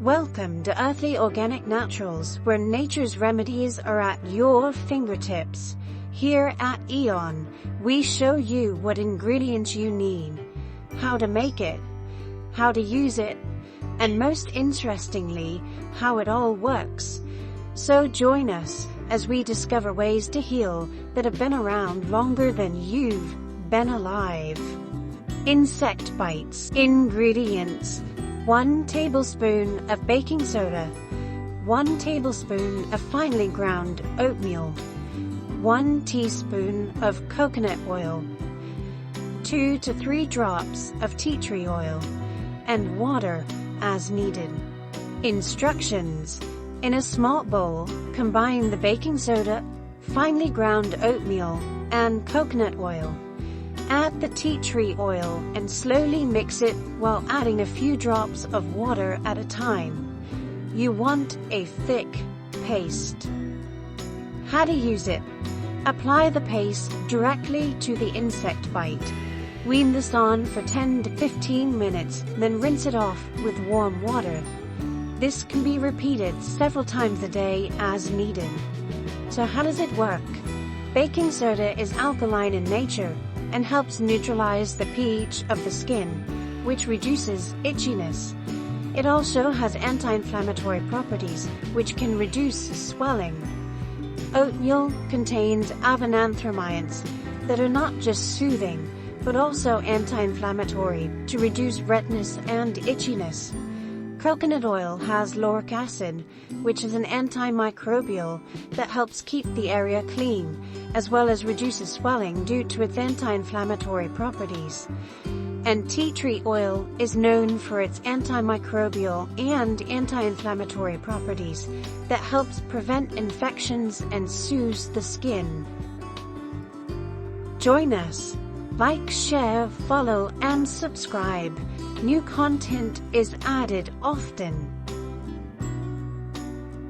Welcome to Earthly Organic Naturals, where nature's remedies are at your fingertips. Here at Eon, we show you what ingredients you need, how to make it, how to use it, and most interestingly, how it all works. So join us as we discover ways to heal that have been around longer than you've been alive. Insect bites. Ingredients: 1 tablespoon of baking soda, 1 tablespoon of finely ground oatmeal, 1 teaspoon of coconut oil, 2 to 3 drops of tea tree oil, and water as needed. Instructions: in a small bowl, combine the baking soda, finely ground oatmeal, and coconut oil. Add the tea tree oil and slowly mix it while adding a few drops of water at a time. You want a thick paste. How to use it: apply the paste directly to the insect bite. Wean this on for 10 to 15 minutes, then rinse it off with warm water. This can be repeated several times a day as needed. So how does it work? Baking soda is alkaline in nature and helps neutralize the pH of the skin, which reduces itchiness. It also has anti-inflammatory properties, which can reduce swelling. Oatmeal contains avenanthramides that are not just soothing, but also anti-inflammatory to reduce redness and itchiness. Coconut oil has lauric acid, which is an antimicrobial that helps keep the area clean, as well as reduces swelling due to its anti-inflammatory properties. And tea tree oil is known for its antimicrobial and anti-inflammatory properties that helps prevent infections and soothes the skin. Join us. Like, share, follow, and subscribe. New content is added often.